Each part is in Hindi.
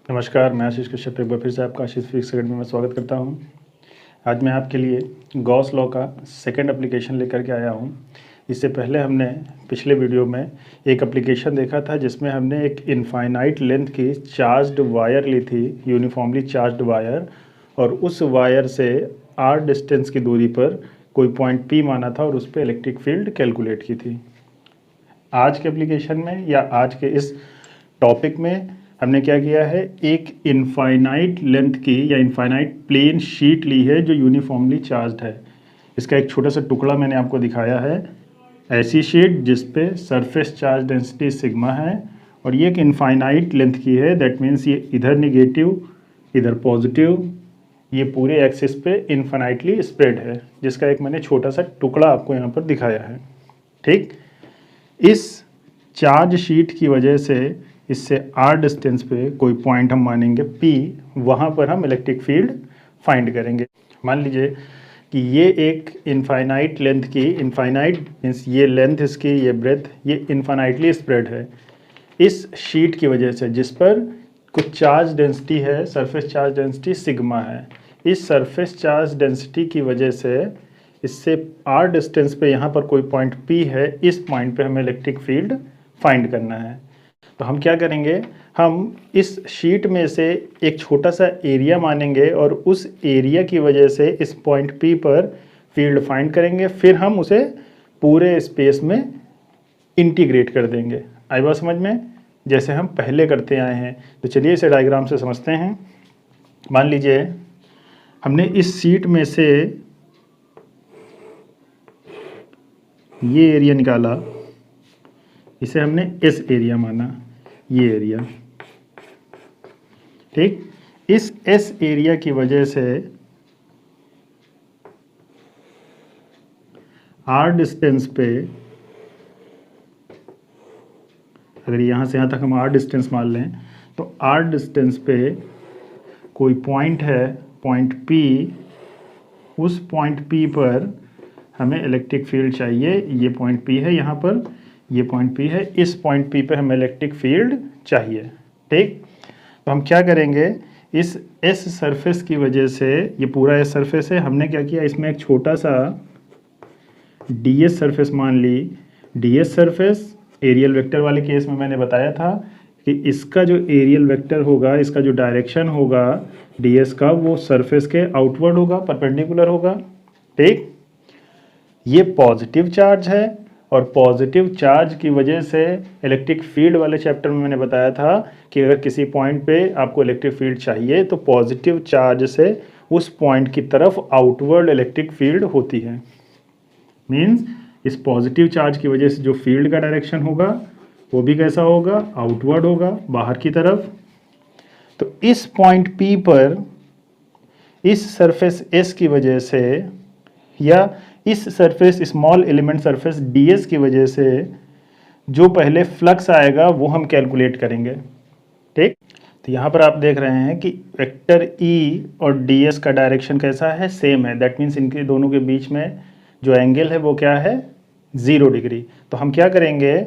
नमस्कार, मैं आशीष कश्यप एक बार फिर से आपका आशीष फिजिक्स अकेडमी में स्वागत करता हूं। आज मैं आपके लिए गॉस लॉ का सेकंड एप्लीकेशन लेकर के आया हूं। इससे पहले हमने पिछले वीडियो में एक एप्लीकेशन देखा था जिसमें हमने एक इनफाइनाइट लेंथ की चार्ज्ड वायर ली थी, यूनिफॉर्मली चार्ज्ड वायर, और उस वायर से आर डिस्टेंस की दूरी पर कोई पॉइंट पी माना था और उस पर इलेक्ट्रिक फील्ड कैलकुलेट की थी। आज के एप्लीकेशन में या आज के इस टॉपिक में हमने क्या किया है, एक इनफाइनाइट लेंथ की या इनफाइनाइट प्लेन शीट ली है जो यूनिफॉर्मली चार्ज्ड है। इसका एक छोटा सा टुकड़ा मैंने आपको दिखाया है, ऐसी शीट जिस पे सरफेस चार्ज डेंसिटी सिग्मा है और ये एक इनफाइनाइट लेंथ की है। दैट मीन्स ये इधर निगेटिव इधर पॉजिटिव, ये पूरे एक्सिस पे इनफाइनाइटली स्प्रेड है, जिसका एक मैंने छोटा सा टुकड़ा आपको यहाँ पर दिखाया है। ठीक, इस चार्ज शीट की वजह से इससे आर डिस्टेंस पे कोई पॉइंट हम मानेंगे P, वहाँ पर हम इलेक्ट्रिक फील्ड फाइंड करेंगे। मान लीजिए कि ये एक इनफाइनाइट लेंथ की, इनफाइनाइट मीन्स ये लेंथ इसकी, ये ब्रेथ, ये इनफाइनाइटली स्प्रेड है इस शीट की वजह से, जिस पर कुछ चार्ज डेंसिटी है, सरफेस चार्ज डेंसिटी सिग्मा है। इस सरफेस चार्ज डेंसिटी की वजह से इससे आर डिस्टेंस पे यहाँ पर कोई पॉइंट P है, इस पॉइंट पे हमें इलेक्ट्रिक फील्ड फाइंड करना है। तो हम क्या करेंगे, हम इस शीट में से एक छोटा सा एरिया मानेंगे और उस एरिया की वजह से इस पॉइंट P पर फील्ड फाइंड करेंगे, फिर हम उसे पूरे स्पेस में इंटीग्रेट कर देंगे। आई बात समझ में, जैसे हम पहले करते आए हैं। तो चलिए इसे डायग्राम से समझते हैं। मान लीजिए हमने इस शीट में से ये एरिया निकाला, इसे हमने एस एरिया माना, ये एरिया। ठीक, इस एस एरिया की वजह से आर डिस्टेंस पे, अगर यहाँ से यहाँ तक हम आर डिस्टेंस मान लें, तो आर डिस्टेंस पे कोई पॉइंट है, पॉइंट P, उस पॉइंट P पर हमें इलेक्ट्रिक फील्ड चाहिए। ये पॉइंट P है यहाँ पर, ये पॉइंट P है, इस पॉइंट P पे हमें इलेक्ट्रिक फील्ड चाहिए। ठीक, तो हम क्या करेंगे, इस S सरफेस की वजह से, ये पूरा S सरफेस है, हमने क्या किया, इसमें एक छोटा सा DS सरफेस मान ली। DS सरफेस एरियल वेक्टर वाले केस में मैंने बताया था कि इसका जो एरियल वेक्टर होगा, इसका जो डायरेक्शन होगा DS का, वो सरफेस के आउटवर्ड होगा, परपेंडिकुलर होगा। ठीक, ये पॉजिटिव चार्ज है और पॉजिटिव चार्ज की वजह से इलेक्ट्रिक फील्ड वाले चैप्टर में मैंने बताया था कि अगर किसी पॉइंट पे आपको इलेक्ट्रिक फील्ड चाहिए तो पॉजिटिव चार्ज से उस पॉइंट की तरफ आउटवर्ड इलेक्ट्रिक फील्ड होती है। मीन्स इस पॉजिटिव चार्ज की वजह से जो फील्ड का डायरेक्शन होगा वो भी कैसा होगा, आउटवर्ड होगा, बाहर की तरफ। तो इस पॉइंट P पर इस सरफेस S की वजह से या इस surface small element surface DS की वजह से जो पहले फ्लक्स आएगा वो हम कैलकुलेट करेंगे। ठीक, तो यहाँ पर आप देख रहे हैं कि वेक्टर E और DS का डायरेक्शन कैसा है, सेम है। दैट मीन्स इनके दोनों के बीच में जो एंगल है वो क्या है, 0 डिग्री। तो हम क्या करेंगे,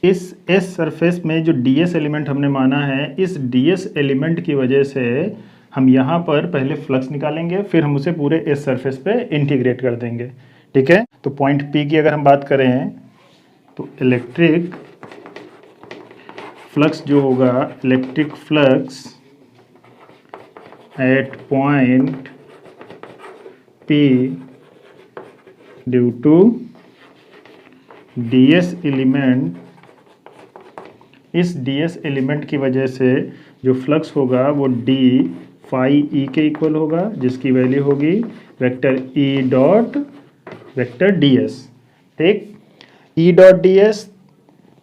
इस S सरफेस में जो DS एलिमेंट हमने माना है, इस DS एलिमेंट की वजह से हम यहाँ पर पहले फ्लक्स निकालेंगे, फिर हम उसे पूरे S सरफेस पे इंटीग्रेट कर देंगे। ठीक है, तो पॉइंट P की अगर हम बात करें तो इलेक्ट्रिक फ्लक्स जो होगा, electric flux at point P due to DS element, इस DS एलिमेंट की वजह से जो फ्लक्स होगा वो d फाई E के इक्वल होगा, जिसकी वैल्यू होगी vector E dot vector DS। ठीक, E डॉट DS,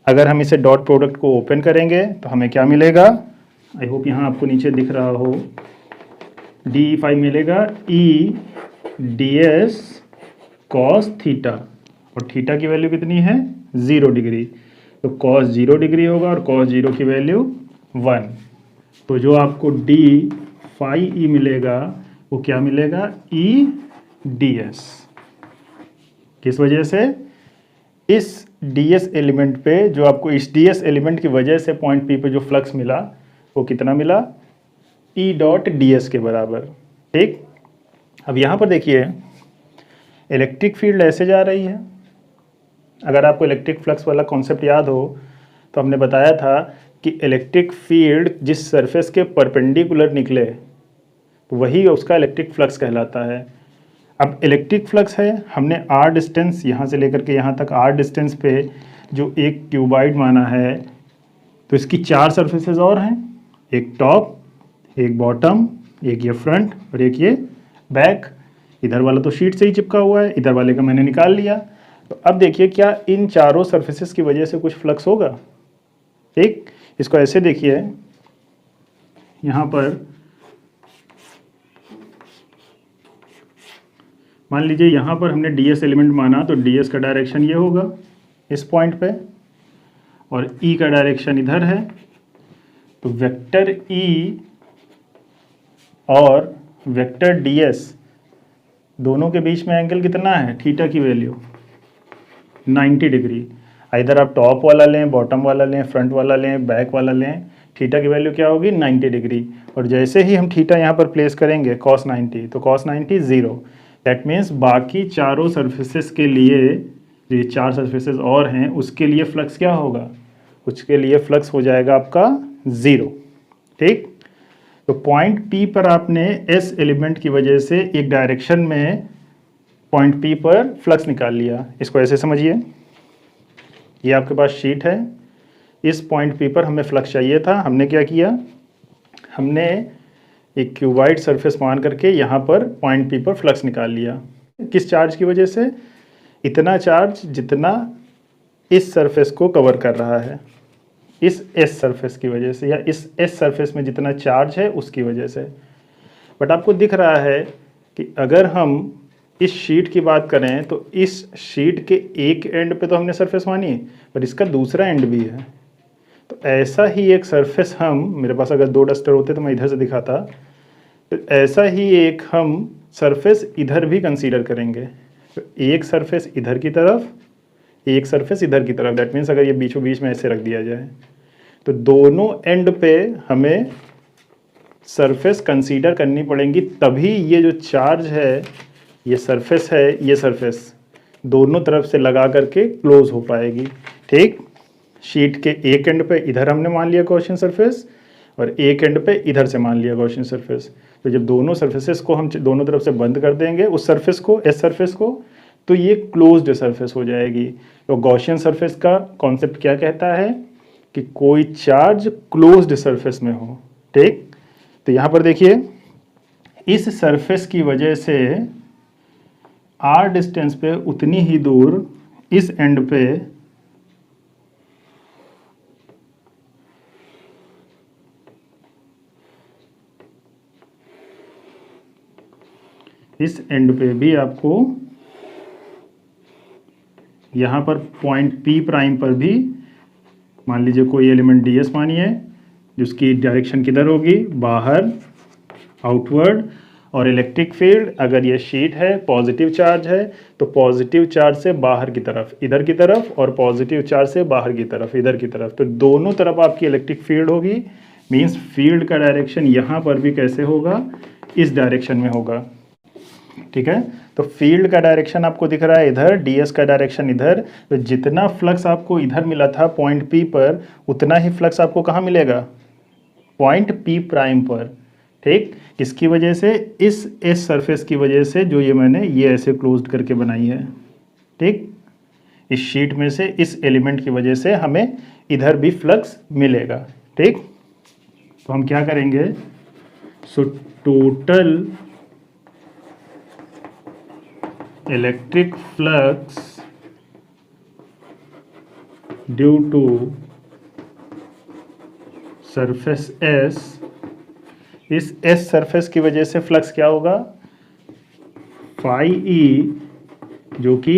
अगर हम इसे डॉट प्रोडक्ट को ओपन करेंगे तो हमें क्या मिलेगा, आई होप यहाँ आपको नीचे दिख रहा हो, d फाई मिलेगा E DS कॉस थीटा, और थीटा की वैल्यू कितनी है, 0 डिग्री। तो कॉस 0 डिग्री होगा और कॉस 0 की वैल्यू 1। तो जो आपको d फाई E मिलेगा वो क्या मिलेगा, E DS। किस वजह से, इस DS एलिमेंट पे जो आपको, इस DS एलिमेंट की वजह से पॉइंट P पे जो फ्लक्स मिला वो कितना मिला, ई डॉट डी एस के बराबर। ठीक, अब यहाँ पर देखिए इलेक्ट्रिक फील्ड ऐसे जा रही है। अगर आपको इलेक्ट्रिक फ्लक्स वाला कॉन्सेप्ट याद हो तो हमने बताया था कि इलेक्ट्रिक फील्ड जिस सरफेस के परपेंडिकुलर निकले वही उसका इलेक्ट्रिक फ्लक्स कहलाता है। अब इलेक्ट्रिक फ्लक्स है, हमने आर डिस्टेंस यहाँ से लेकर के यहाँ तक आर डिस्टेंस पे जो एक क्यूबाइड माना है, तो इसकी 4 सरफेसेस और हैं, एक टॉप, एक बॉटम, एक ये फ्रंट और एक ये बैक। इधर वाला तो शीट से ही चिपका हुआ है, इधर वाले का मैंने निकाल लिया। तो अब देखिए क्या इन चारों सरफेसेस की वजह से कुछ फ्लक्स होगा। ठीक, इसको ऐसे देखिए, यहाँ पर मान लीजिए यहाँ पर हमने ds एलिमेंट माना, तो ds का डायरेक्शन ये होगा इस पॉइंट पे, और E का डायरेक्शन इधर है। तो वेक्टर E और वेक्टर ds दोनों के बीच में एंगल कितना है, थीटा की वैल्यू 90 डिग्री। इधर आप टॉप वाला लें, बॉटम वाला लें, फ्रंट वाला लें, बैक वाला लें, थीटा की वैल्यू क्या होगी 90 डिग्री। और जैसे ही हम थीटा यहाँ पर प्लेस करेंगे cos 90, तो cos 90 0। दैट मीन्स बाकी चारों सरफेसेस के लिए, जो ये 4 सरफेसेस और हैं, उसके लिए फ्लक्स क्या होगा, उसके लिए फ्लक्स हो जाएगा आपका 0। ठीक, तो पॉइंट P पर आपने S एलिमेंट की वजह से एक डायरेक्शन में पॉइंट P पर फ्लक्स निकाल लिया। इसको ऐसे समझिए, ये आपके पास शीट है, इस पॉइंट P पर हमें फ्लक्स चाहिए था। हमने क्या किया, हमने एक क्यूबाइड सरफेस मान करके यहाँ पर पॉइंट P पर फ्लक्स निकाल लिया। किस चार्ज की वजह से, इतना चार्ज जितना इस सरफेस को कवर कर रहा है, इस S सरफेस की वजह से, या इस S सरफेस में जितना चार्ज है उसकी वजह से। बट आपको दिख रहा है कि अगर हम इस शीट की बात करें तो इस शीट के एक एंड पे तो हमने सरफेस मानी, पर इसका दूसरा एंड भी है। तो ऐसा ही एक सरफेस हम, मेरे पास अगर 2 डस्टर होते तो मैं इधर से दिखाता, तो ऐसा ही एक हम सरफेस इधर भी कंसीडर करेंगे। तो एक सरफेस इधर की तरफ, एक सरफेस इधर की तरफ। दैट मीन्स अगर ये बीचों बीच में ऐसे रख दिया जाए तो दोनों एंड पे हमें सरफेस कंसीडर करनी पड़ेंगी, तभी ये जो चार्ज है, ये सरफेस है, ये सरफेस दोनों तरफ से लगा करके क्लोज हो पाएगी। ठीक, शीट के एक एंड पे इधर हमने मान लिया गॉसियन सरफेस, और एक एंड पे इधर से मान लिया गॉसियन सरफेस। तो जब दोनों सरफेसेस को हम दोनों तरफ से बंद कर देंगे, उस सरफेस को, एस सरफेस को, तो ये क्लोज्ड सरफेस हो जाएगी। तो गॉसियन सरफेस का कॉन्सेप्ट क्या कहता है कि कोई चार्ज क्लोज्ड सरफेस में हो। ठीक, तो यहाँ पर देखिए इस सरफेस की वजह से r डिस्टेंस पे उतनी ही दूर इस एंड पे भी आपको यहाँ पर पॉइंट P प्राइम पर भी, मान लीजिए कोई एलिमेंट ds मानिए, जिसकी डायरेक्शन किधर होगी, बाहर, आउटवर्ड। और इलेक्ट्रिक फील्ड, अगर ये शीट है, पॉजिटिव चार्ज है, तो पॉजिटिव चार्ज से बाहर की तरफ, इधर की तरफ, और पॉजिटिव चार्ज से बाहर की तरफ, इधर की तरफ। तो दोनों तरफ आपकी इलेक्ट्रिक फील्ड होगी। मीन्स फील्ड का डायरेक्शन यहाँ पर भी कैसे होगा, इस डायरेक्शन में होगा। ठीक है, तो फील्ड का डायरेक्शन आपको दिख रहा है इधर, ds का डायरेक्शन इधर। तो जितना फ्लक्स आपको इधर मिला था पॉइंट P पर, उतना ही फ्लक्स आपको कहाँ मिलेगा, पॉइंट P प्राइम पर। ठीक, किसकी वजह से, इस S सरफेस की वजह से, जो ये मैंने ये ऐसे क्लोज्ड करके बनाई है। ठीक, इस शीट में से इस एलिमेंट की वजह से हमें इधर भी फ्लक्स मिलेगा। ठीक, तो हम क्या करेंगे, so total electric flux due to surface S, इस S सरफेस की वजह से फ्लक्स क्या होगा, फाई E, जो कि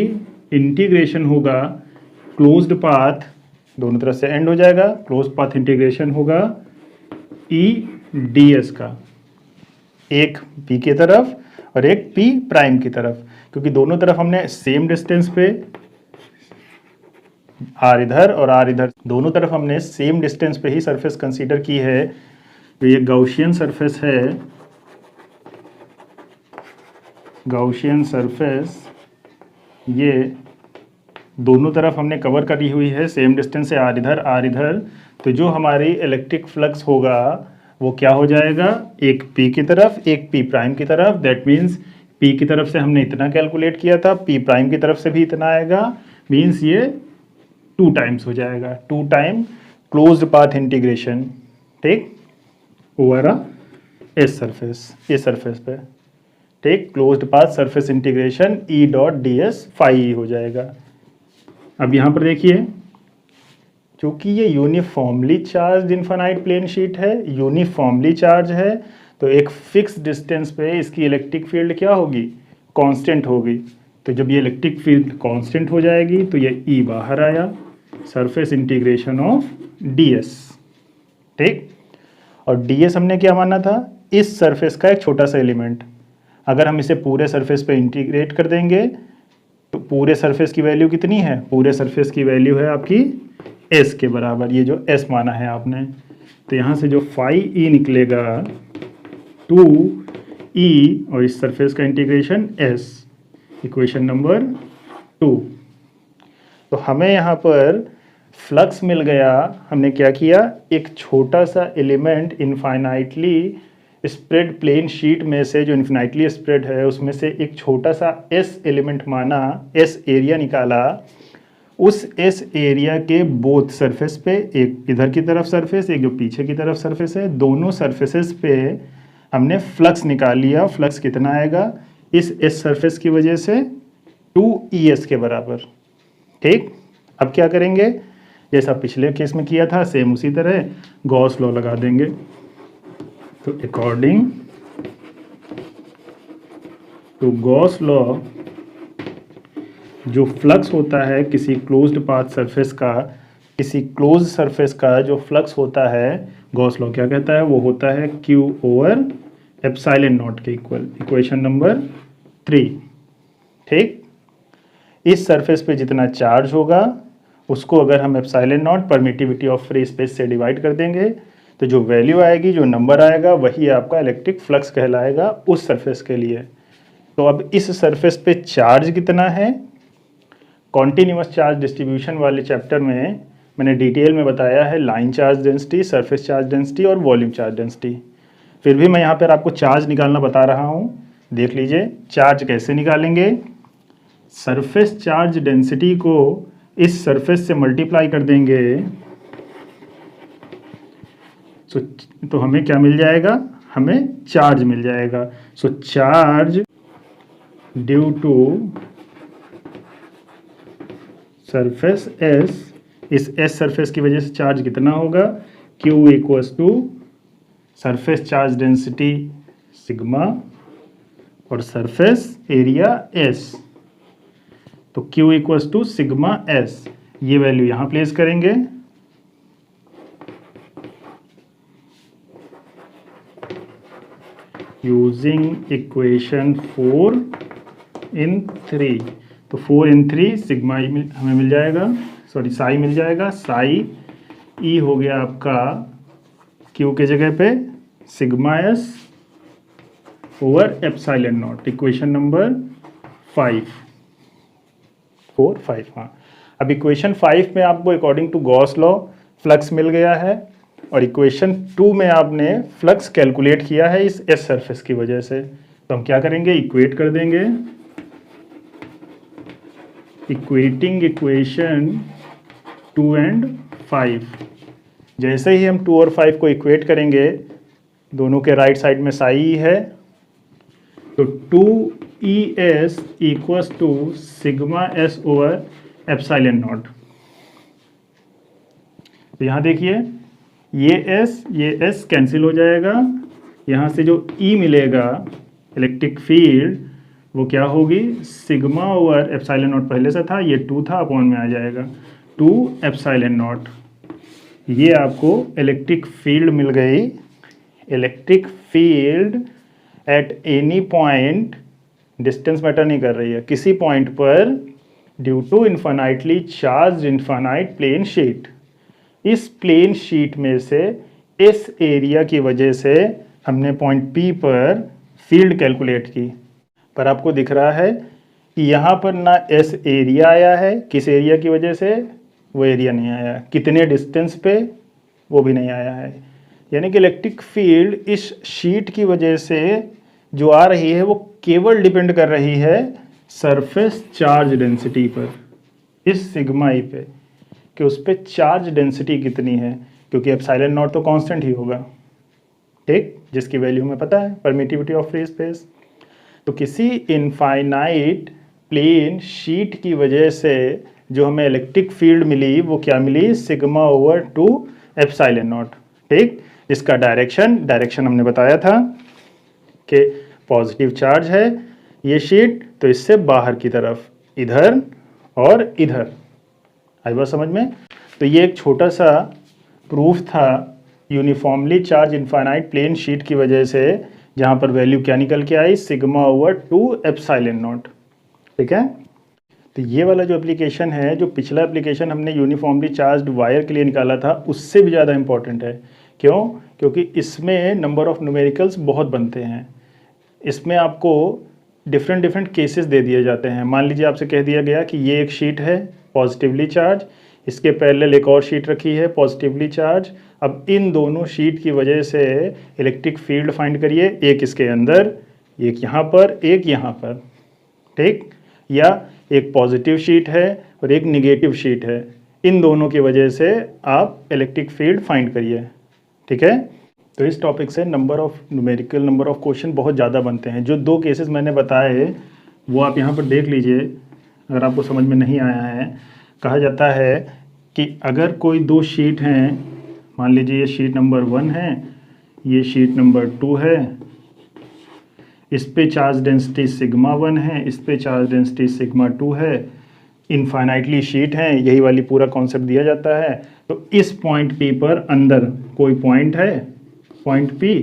इंटीग्रेशन होगा क्लोज्ड पाथ, दोनों तरफ से एंड हो जाएगा, क्लोज्ड पाथ इंटीग्रेशन होगा E ds का, एक P की तरफ और एक P प्राइम की तरफ, क्योंकि दोनों तरफ हमने सेम डिस्टेंस पे, r इधर और r इधर, दोनों तरफ हमने सेम डिस्टेंस पे ही सरफेस कंसीडर की है। तो ये गाउशियन सरफेस है, गाउशियन सरफेस, ये दोनों तरफ हमने कवर करी हुई है सेम डिस्टेंस से, आर इधर आर इधर। तो जो हमारी इलेक्ट्रिक फ्लक्स होगा वो क्या हो जाएगा, एक पी की तरफ एक पी प्राइम की तरफ। दैट मीन्स पी की तरफ से हमने इतना कैलकुलेट किया था, पी प्राइम की तरफ से भी इतना आएगा, मीन्स ये 2 टाइम्स हो जाएगा, 2 टाइम क्लोज्ड पाथ इंटीग्रेशन, ठीक, ओवर एस सरफेस, ये सरफेस पे, ठीक, closed path surface integration E dot D S phi हो जाएगा। अब यहाँ पर देखिए, क्योंकि ये uniformly charge infinite plane sheet है, यूनिफॉर्मली चार्ज है, तो एक फिक्स डिस्टेंस पे इसकी इलेक्ट्रिक फील्ड क्या होगी, कांस्टेंट होगी। तो जब ये इलेक्ट्रिक फील्ड कांस्टेंट हो जाएगी तो ये ई बाहर आया, सरफेस इंटीग्रेशन ऑफ डीएस, ठीक। और डीएस हमने क्या माना था, इस सरफेस का एक छोटा सा एलिमेंट। अगर हम इसे पूरे सरफेस पे इंटीग्रेट कर देंगे तो पूरे सरफेस की वैल्यू कितनी है, पूरे सरफेस की वैल्यू है आपकी एस के बराबर, ये जो एस माना है आपने। तो यहाँ से जो फाई ई निकलेगा 2e, और इस सरफेस का इंटीग्रेशन एस, इक्वेशन नंबर 2। तो हमें यहाँ पर फ्लक्स मिल गया। हमने क्या किया, एक छोटा सा element infinitely spread plane sheet में से, जो इन्फिनाइटली स्प्रेड है उसमें से एक छोटा सा एस एलिमेंट माना, एस एरिया निकाला। उस एस एरिया के बोथ सरफेस पे, एक इधर की तरफ सरफेस, एक जो पीछे की तरफ सरफेस है, दोनों सरफेसेस पे हमने फ्लक्स निकाल लिया। फ्लक्स कितना आएगा, इस एस सरफेस की वजह से 2ES के बराबर, ठीक। अब क्या करेंगे, जैसा पिछले केस में किया था सेम उसी तरह गॉस लॉ लगा देंगे। तो अकॉर्डिंग टू गॉस लॉ, जो फ्लक्स होता है किसी क्लोज्ड पाथ सरफेस का, किसी क्लोज सरफेस का जो फ्लक्स होता है, गॉस लॉ क्या कहता है, वो होता है Q ओवर एप्सिलॉन नॉट के इक्वल, इक्वेशन नंबर 3, ठीक। इस सरफेस पे जितना चार्ज होगा उसको अगर हम epsilon not permittivity of free space से डिवाइड कर देंगे तो जो वैल्यू आएगी, जो नंबर आएगा, वही आपका इलेक्ट्रिक फ्लक्स कहलाएगा उस सरफेस के लिए। तो अब इस सरफेस पे चार्ज कितना है, कॉन्टिन्यूअस चार्ज डिस्ट्रीब्यूशन वाले चैप्टर में मैंने डिटेल में बताया है line charge density, surface charge density और वॉल्यूम चार्ज डेंसिटी। फिर भी मैं यहाँ पर आपको चार्ज निकालना बता रहा हूँ, देख लीजिए चार्ज कैसे निकालेंगे। सरफेस चार्ज डेंसिटी को इस सरफेस से मल्टीप्लाई कर देंगे तो हमें क्या मिल जाएगा, हमें चार्ज मिल जाएगा। So charge due to surface S, इस एस सरफेस की वजह से चार्ज कितना होगा, Q equals to surface charge density sigma और सरफेस एरिया S। तो Q equals to sigma S, ये वैल्यू यहाँ प्लेस करेंगे। यूजिंग इक्वेशन 4 in 3, तो 4 in 3 सिग्मा हमें मिल जाएगा, सॉरी साई मिल जाएगा। साई ई हो गया आपका Q के जगह पे sigma S over epsilon naught, equation number 4 5। हाँ, अब इक्वेशन 5 में आपको according to Gauss law flux मिल गया है और इक्वेशन 2 में आपने फ्लक्स कैलकुलेट किया है इस एस सरफेस की वजह से। तो हम क्या करेंगे, इक्वेट कर देंगे। इक्वेटिंग इक्वेशन 2 and 5, जैसे ही हम 2 और 5 को इक्वेट करेंगे, दोनों के राइट साइड में साई है, तो 2ES equals to sigma S over epsilon naught. तो यहाँ देखिए ये S कैंसिल हो जाएगा, यहाँ से जो E मिलेगा इलेक्ट्रिक फील्ड वो क्या होगी, सिग्मा ओवर एप्सिलॉन नॉट पहले से था, ये 2 था, अपॉन में आ जाएगा 2 एप्सिलॉन नॉट। ये आपको इलेक्ट्रिक फील्ड मिल गई। Electric field at any point, distance matter नहीं कर रही है, किसी पॉइंट पर due to infinitely charge infinite plane sheet. इस प्लेन शीट में से इस एरिया की वजह से हमने पॉइंट P पर फील्ड कैलकुलेट की, पर आपको दिख रहा है कि यहाँ पर ना एस एरिया आया है, किस एरिया की वजह से, वो एरिया नहीं आया, कितने डिस्टेंस पे, वो भी नहीं आया है। यानी कि इलेक्ट्रिक फील्ड इस शीट की वजह से जो आ रही है वो केवल डिपेंड कर रही है सरफेस चार्ज डेंसिटी पर, इस सिग्मा ई पे, कि उस पर चार्ज डेंसिटी कितनी है, क्योंकि एप्सिलॉन नॉट तो कांस्टेंट ही होगा, ठीक, जिसकी वैल्यू हमें पता है, परमिटिविटी ऑफ फ्री स्पेस। तो किसी इनफाइनाइट प्लेन शीट की वजह से जो हमें इलेक्ट्रिक फील्ड मिली वो क्या मिली, सिग्मा ओवर 2 एप्सिलॉन नॉट, ठीक। इसका डायरेक्शन हमने बताया था कि पॉजिटिव चार्ज है ये शीट, तो इससे बाहर की तरफ, इधर और इधर, आई बात समझ में। तो ये एक छोटा सा प्रूफ था uniformly charge infinite plane sheet की वजह से, जहाँ पर वैल्यू क्या निकल के आई, सिग्मा ओवर 2 एप्सिलॉन नॉट, ठीक है। तो ये वाला जो एप्लीकेशन है, जो पिछला एप्लीकेशन हमने यूनिफॉर्मली चार्ज्ड वायर के लिए निकाला था, उससे भी ज़्यादा इंपॉर्टेंट है। क्यों? क्योंकि इसमें नंबर ऑफ न्यूमेरिकल्स बहुत बनते हैं। इसमें आपको डिफरेंट केसेस दे दिए जाते हैं। मान लीजिए आपसे कह दिया गया कि ये एक शीट है पॉजिटिवली चार्ज, इसके पैरेलल एक और शीट रखी है पॉजिटिवली चार्ज। अब इन दोनों शीट की वजह से इलेक्ट्रिक फील्ड फाइंड करिए, एक इसके अंदर, एक यहाँ पर, एक यहाँ पर, ठीक। या एक पॉजिटिव शीट है और एक निगेटिव शीट है, इन दोनों की वजह से आप इलेक्ट्रिक फील्ड फाइंड करिए, ठीक है। तो इस टॉपिक से नंबर ऑफ क्वेश्चन बहुत ज़्यादा बनते हैं। जो 2 केसेस मैंने बताए वो आप यहाँ पर देख लीजिए, अगर आपको समझ में नहीं आया है। कहा जाता है कि अगर कोई 2 शीट हैं, मान लीजिए ये शीट नंबर 1 है, ये शीट नंबर 2 है, इस पे चार्ज डेंसिटी सिग्मा 1 है, इस पे चार्ज डेंसिटी सिग्मा 2 है, इनफाइनाइटली शीट है, यही वाली पूरा कॉन्सेप्ट दिया जाता है। तो इस पॉइंट P पर अंदर कोई पॉइंट है, पॉइंट P,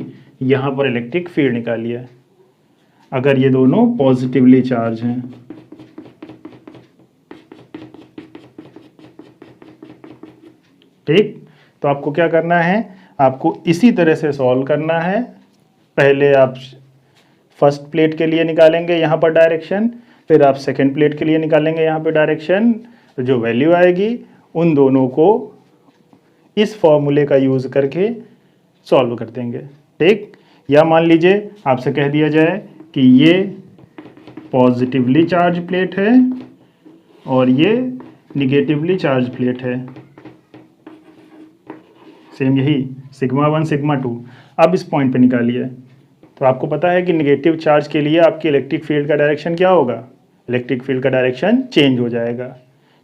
यहाँ पर इलेक्ट्रिक फील्ड निकालिए अगर ये दोनों पॉजिटिवली चार्ज हैं, ठीक। तो आपको क्या करना है, आपको इसी तरह से सॉल्व करना है। पहले आप फर्स्ट प्लेट के लिए निकालेंगे यहाँ पर डायरेक्शन, फिर आप सेकंड प्लेट के लिए निकालेंगे यहाँ पे डायरेक्शन। तो जो वैल्यू आएगी उन दोनों को इस फॉर्मूले का यूज़ करके सॉल्व कर देंगे, ठीक। या मान लीजिए आपसे कह दिया जाए कि ये पॉजिटिवली चार्ज प्लेट है और ये निगेटिवली चार्ज प्लेट है, सेम यही सिग्मा 1 सिग्मा 2। अब इस पॉइंट पे निकालिए। तो आपको पता है कि निगेटिव चार्ज के लिए आपकी इलेक्ट्रिक फील्ड का डायरेक्शन क्या होगा, इलेक्ट्रिक फील्ड का डायरेक्शन चेंज हो जाएगा,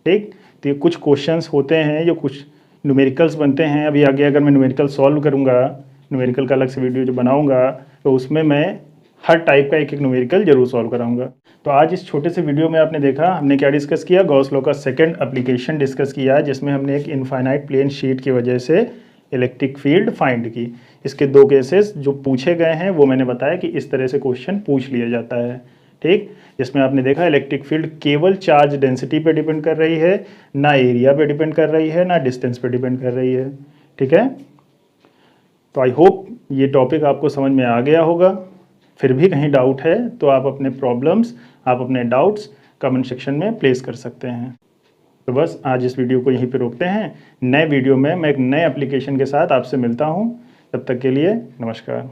ठीक। तो ये कुछ क्वेश्चंस होते हैं, जो कुछ न्यूमेरिकल्स बनते हैं। अभी आगे अगर मैं न्यूमेरिकल सॉल्व करूँगा, न्यूमेरिकल का अलग से वीडियो जो बनाऊँगा, तो उसमें मैं हर टाइप का एक न्यूमेरिकल जरूर सॉल्व कराऊंगा। तो आज इस छोटे से वीडियो में आपने देखा हमने क्या डिस्कस किया, गॉस लॉ का सेकंड एप्लीकेशन डिस्कस किया, जिसमें हमने एक इनफाइनाइट प्लेन शीट की वजह से इलेक्ट्रिक फील्ड फाइंड की। इसके 2 केसेस जो पूछे गए हैं वो मैंने बताया कि इस तरह से क्वेश्चन पूछ लिया जाता है, ठीक। जिसमें आपने देखा इलेक्ट्रिक फील्ड केवल चार्ज डेंसिटी पे डिपेंड कर रही है, ना एरिया पे डिपेंड कर रही है, ना डिस्टेंस पे डिपेंड कर रही है, ठीक है। तो आई होप ये टॉपिक आपको समझ में आ गया होगा। फिर भी कहीं डाउट है तो आप अपने प्रॉब्लम्स, आप अपने डाउट्स कमेंट सेक्शन में प्लेस कर सकते हैं। तो बस आज इस वीडियो को यहीं पे रोकते हैं। नए वीडियो में मैं एक नए एप्लीकेशन के साथ आपसे मिलता हूँ। तब तक के लिए नमस्कार।